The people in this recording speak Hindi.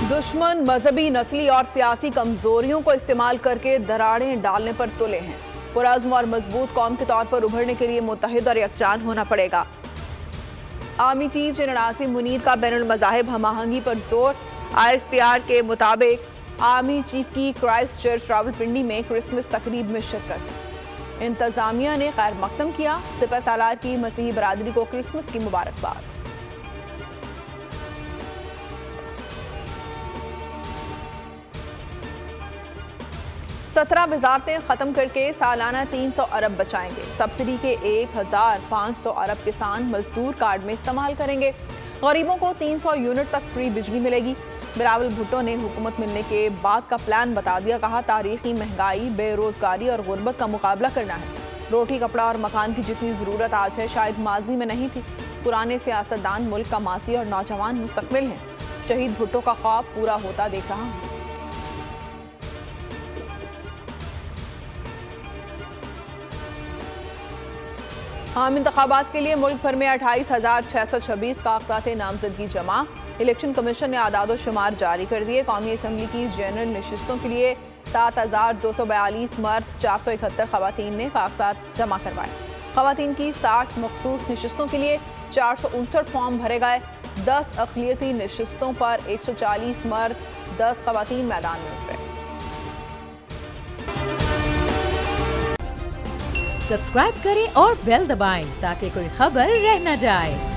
दुश्मन मजहबी, नस्ली और सियासी कमजोरियों को इस्तेमाल करके दरारें डालने पर तुले हैं। पुरअज़्म और मजबूत कौम के तौर पर उभरने के लिए मुत्तहिद और यकजान होना पड़ेगा। Army chief general Asim Munir का बैनुल मज़ाहिब हम आहंगी पर जोर। ISPR के मुताबिक आर्मी चीफ की क्राइस्ट चर्च रावलपिंडी में क्रिसमस तकरीब में शिरकत। इंतजामिया ने खैर मकदम किया। सिपह सालार की मसीही बरादरी को क्रिसमस की मुबारकबाद। सत्रह वजारतें खत्म करके सालाना 300 अरब बचाएंगे। सब्सिडी के 1500 अरब किसान मजदूर कार्ड में इस्तेमाल करेंगे। गरीबों को 300 यूनिट तक फ्री बिजली मिलेगी। बिलावल भुट्टो ने हुकूमत मिलने के बाद का प्लान बता दिया। कहा, तारीखी महंगाई, बेरोजगारी और गुर्बत का मुकाबला करना है। रोटी, कपड़ा और मकान की जितनी ज़रूरत आज है शायद माजी में नहीं थी। पुराने सियासतदान मुल्क का माजी और नौजवान मुस्तकबिल हैं। शहीद भुट्टो का ख्वाब पूरा होता देख रहा हूँ। आम इंतखाबात के लिए मुल्क भर में 28,626 कागजात नामजदगी जमा। इलेक्शन कमीशन ने आदाद शुमार जारी कर दिए। कौमी असम्बली की जनरल नशिस्तों के लिए 7,242 मर्द, 471 खवातीन ने कागजात जमा करवाए। खवातीन की 60 मखसूस नशिस्तों के लिए 459 फॉर्म भरे गए। 10 अक़लियती नशिस्तों पर 140 मर्द, 10 खवातीन मैदान में उतरे। सब्सक्राइब करें और बेल दबाएं ताकि कोई खबर रह न जाए।